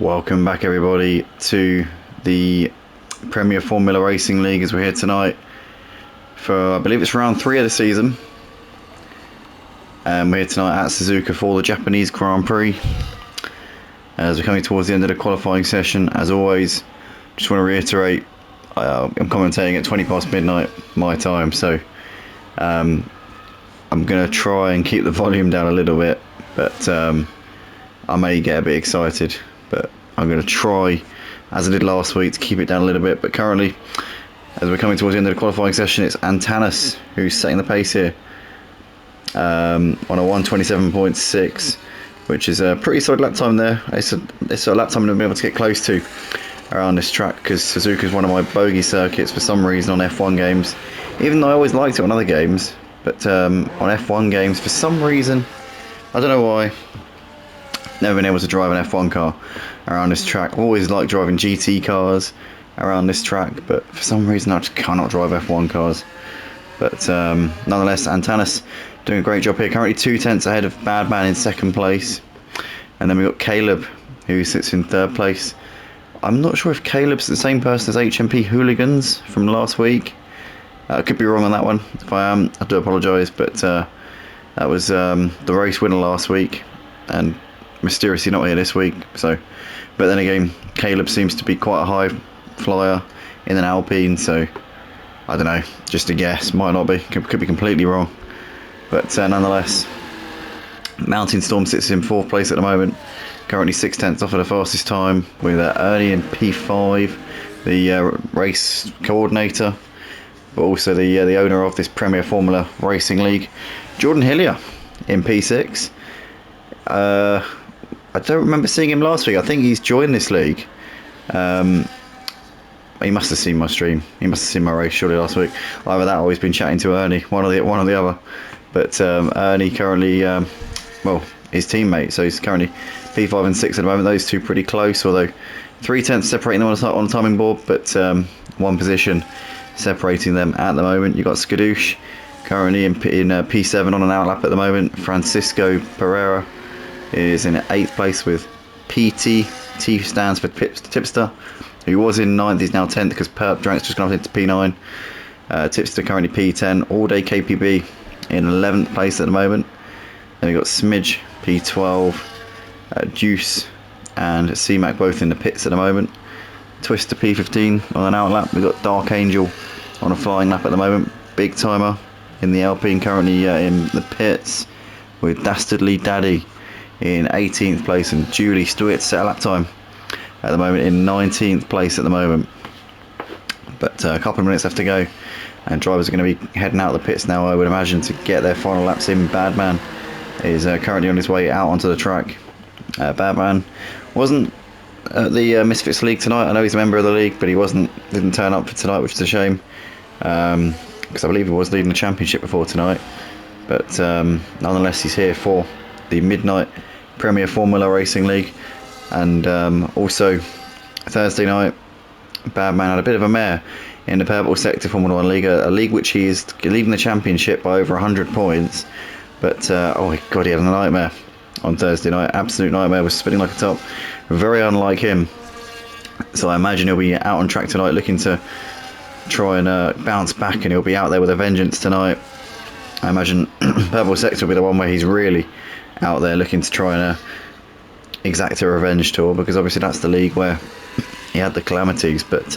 Welcome back everybody to the Premier Formula Racing League as we're here tonight for, I believe it's round 3 of the season. And we're here tonight at Suzuka for the Japanese Grand Prix. As we're coming towards the end of the qualifying session, as always, just want to reiterate, I'm commentating at 20 past midnight my time, so I'm going to try and keep the volume down a little bit, but I may get a bit excited. But I'm going to try, as I did last week, to keep it down a little bit. But currently, as we're coming towards the end of the qualifying session, it's Antanas who's setting the pace here on a 1:27.6, which is a pretty solid lap time there. It's a lap time I'm going to be able to get close to around this track, because Suzuka is one of my bogey circuits for some reason on F1 games, even though I always liked it on other games. But on F1 games, for some reason, I don't know why, never been able to drive an F1 car around this track. I've always liked driving GT cars around this track, but for some reason I just cannot drive F1 cars. But nonetheless, Antanas doing a great job here. Currently 2 tenths ahead of Badman in second place. And then we've got Caleb, who sits in third place. I'm not sure if Caleb's the same person as HMP Hooligans from last week. I could be wrong on that one. If I am, I do apologise. But that was the race winner last week, and mysteriously not here this week. So, but then again, Caleb seems to be quite a high flyer in an Alpine, so I don't know, just a guess, might not be, could be completely wrong. But nonetheless, Mountain Storm sits in 4th place at the moment, currently 6 tenths off of the fastest time, with Ernie in P5, the race coordinator, but also the owner of this Premier Formula Racing League, Jordan Hillier, in P6. I don't remember seeing him last week. I think he's joined this league. He must have seen my stream. He must have seen my race surely last week. Either that or he's been chatting to Ernie, one or the other. But Ernie currently, well, his teammate. So he's currently P5 and 6 at the moment. Those two pretty close, although 3 tenths separating them on the timing board, but 1 position separating them at the moment. You've got Skadoosh currently in P7 on an outlap at the moment. Francisco Pereira is in 8th place with PT. T stands for Tipster, who was in 9th. He's now 10th because Perp Drank's just gone up into P9. Tipster currently P10. All Day KPB in 11th place at the moment. Then we've got Smidge P12, Juice and C-Mac both in the pits at the moment. Twister P15 on an outlap. We've got Dark Angel on a flying lap at the moment. Big Timer in the Alpine currently in the pits, with Dastardly Daddy in 18th place, and Julie Stewart set a lap time at the moment in 19th place at the moment. But a couple of minutes left to go, and drivers are going to be heading out of the pits now, I would imagine, to get their final laps in. Badman is currently on his way out onto the track. Badman wasn't at the Misfits League tonight. I know he's a member of the league, but he didn't turn up for tonight, which is a shame, because I believe he was leading the championship before tonight. But nonetheless, he's here for the midnight Premier Formula Racing League. And also Thursday night, Badman had a bit of a mare in the Purple Sector Formula 1 League, a league which he is leading the championship by over 100 points. But oh my god, he had a nightmare on Thursday night, absolute nightmare, was spinning like a top, very unlike him. So I imagine he'll be out on track tonight looking to try and bounce back, and he'll be out there with a vengeance tonight. I imagine Purple Sector will be the one where he's really out there looking to try and exact a revenge tour, because obviously that's the league where he had the calamities. But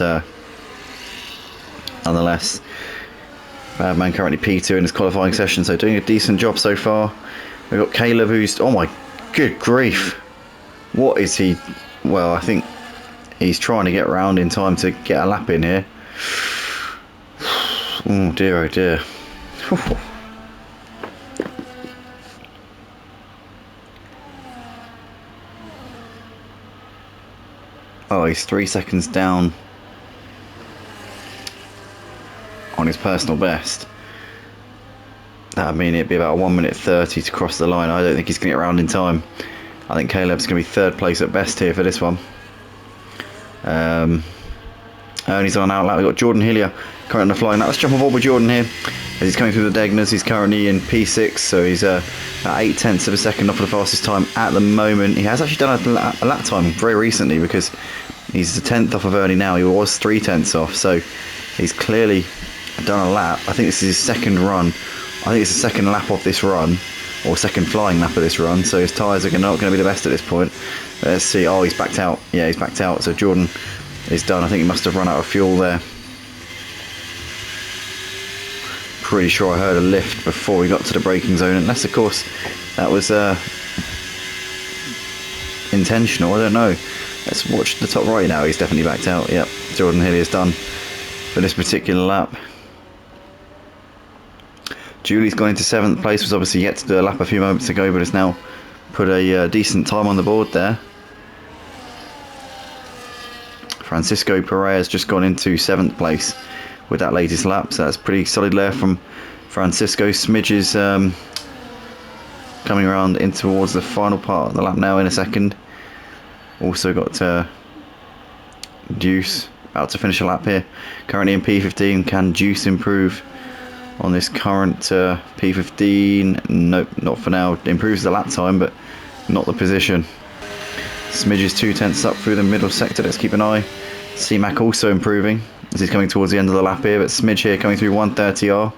nonetheless, Badman currently P2 in his qualifying session, so doing a decent job so far. We've got Caleb, who's, oh my good grief, what is he? Well, I think he's trying to get round in time to get a lap in here. Oh dear, oh dear. Oh, he's 3 seconds down on his personal best. That would mean it'd be about 1:30 to cross the line. I don't think he's going to get around in time. I think Caleb's going to be 3rd place at best here for this one. Ernie's on an out lap. We've got Jordan Hillier currently on the flying lap. Let's jump on board with Jordan here. As he's coming through the Degners, he's currently in P6, so he's about 0.8 of a second off for the fastest time at the moment. He has actually done a lap time very recently, because he's a 10th off of Ernie now. He was 0.3 off, so he's clearly done a lap. I think this is his second run. I think it's the second lap of this run, or second flying lap of this run, so his tyres are not going to be the best at this point. Let's see. Oh, he's backed out. Yeah, he's backed out, so Jordan is done. I think he must have run out of fuel there. Pretty sure I heard a lift before we got to the braking zone, unless of course that was intentional. I don't know. Let's watch the top right now. He's definitely backed out. Yep, Jordan Hillier is done for this particular lap. Julie's gone into 7th place, was obviously yet to do a lap a few moments ago, but has now put a decent time on the board there. Francisco Pereira's just gone into 7th place with that latest lap, so that's pretty solid there from Francisco. Smidge is coming around in towards the final part of the lap now in a second. Also got Deuce about to finish a lap here, currently in P15. Can Deuce improve on this current P15? Nope, not for now. Improves the lap time, but not the position. Smidge is 0.2 up through the middle sector. Let's keep an eye. C-Mac also improving as he's coming towards the end of the lap here, but Smidge here coming through 130R.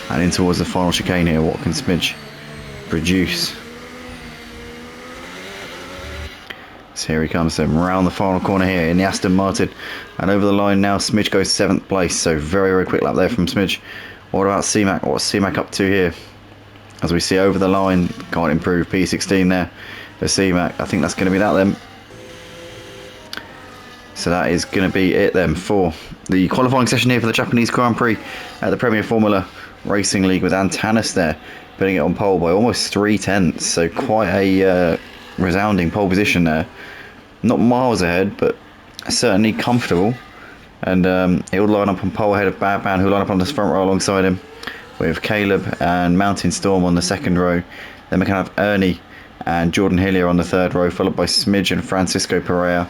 And in towards the final chicane here. What can Smidge produce? So here he comes then, round the final corner here in the Aston Martin. And over the line now, Smidge goes 7th place. So very, very quick lap there from Smidge. What about C-Mac? What's C-Mac up to here? As we see over the line, can't improve. P16 there for C-Mac. I think that's going to be that then. So that is going to be it then for the qualifying session here for the Japanese Grand Prix at the Premier Formula Racing League, with Antanas there putting it on pole by almost 0.3. So quite a resounding pole position there. Not miles ahead, but certainly comfortable. And he'll line up on pole ahead of Badman, who'll line up on this front row alongside him, with Caleb and Mountain Storm on the second row. Then we can have Ernie and Jordan Hillier on the third row, followed by Smidge and Francisco Pereira.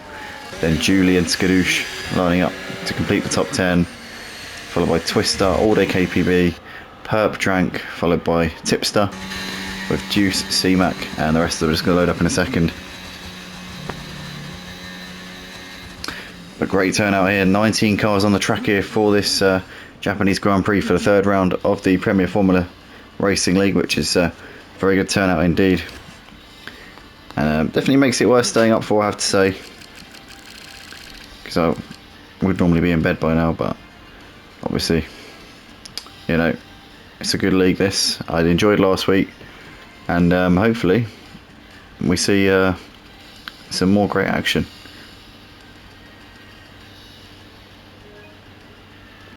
Then Julie and Skadoosh lining up to complete the top 10, followed by Twister, All Day KPB, Perp Drank, followed by Tipster, with Deuce, C-Mac, and the rest of them are just going to load up in a second. A great turnout here, 19 cars on the track here for this Japanese Grand Prix for the third round of the Premier Formula Racing League, which is a very good turnout indeed. And definitely makes it worth staying up for, I have to say. Because I would normally be in bed by now, but obviously, you know, it's a good league this. I enjoyed last week, and hopefully we see some more great action.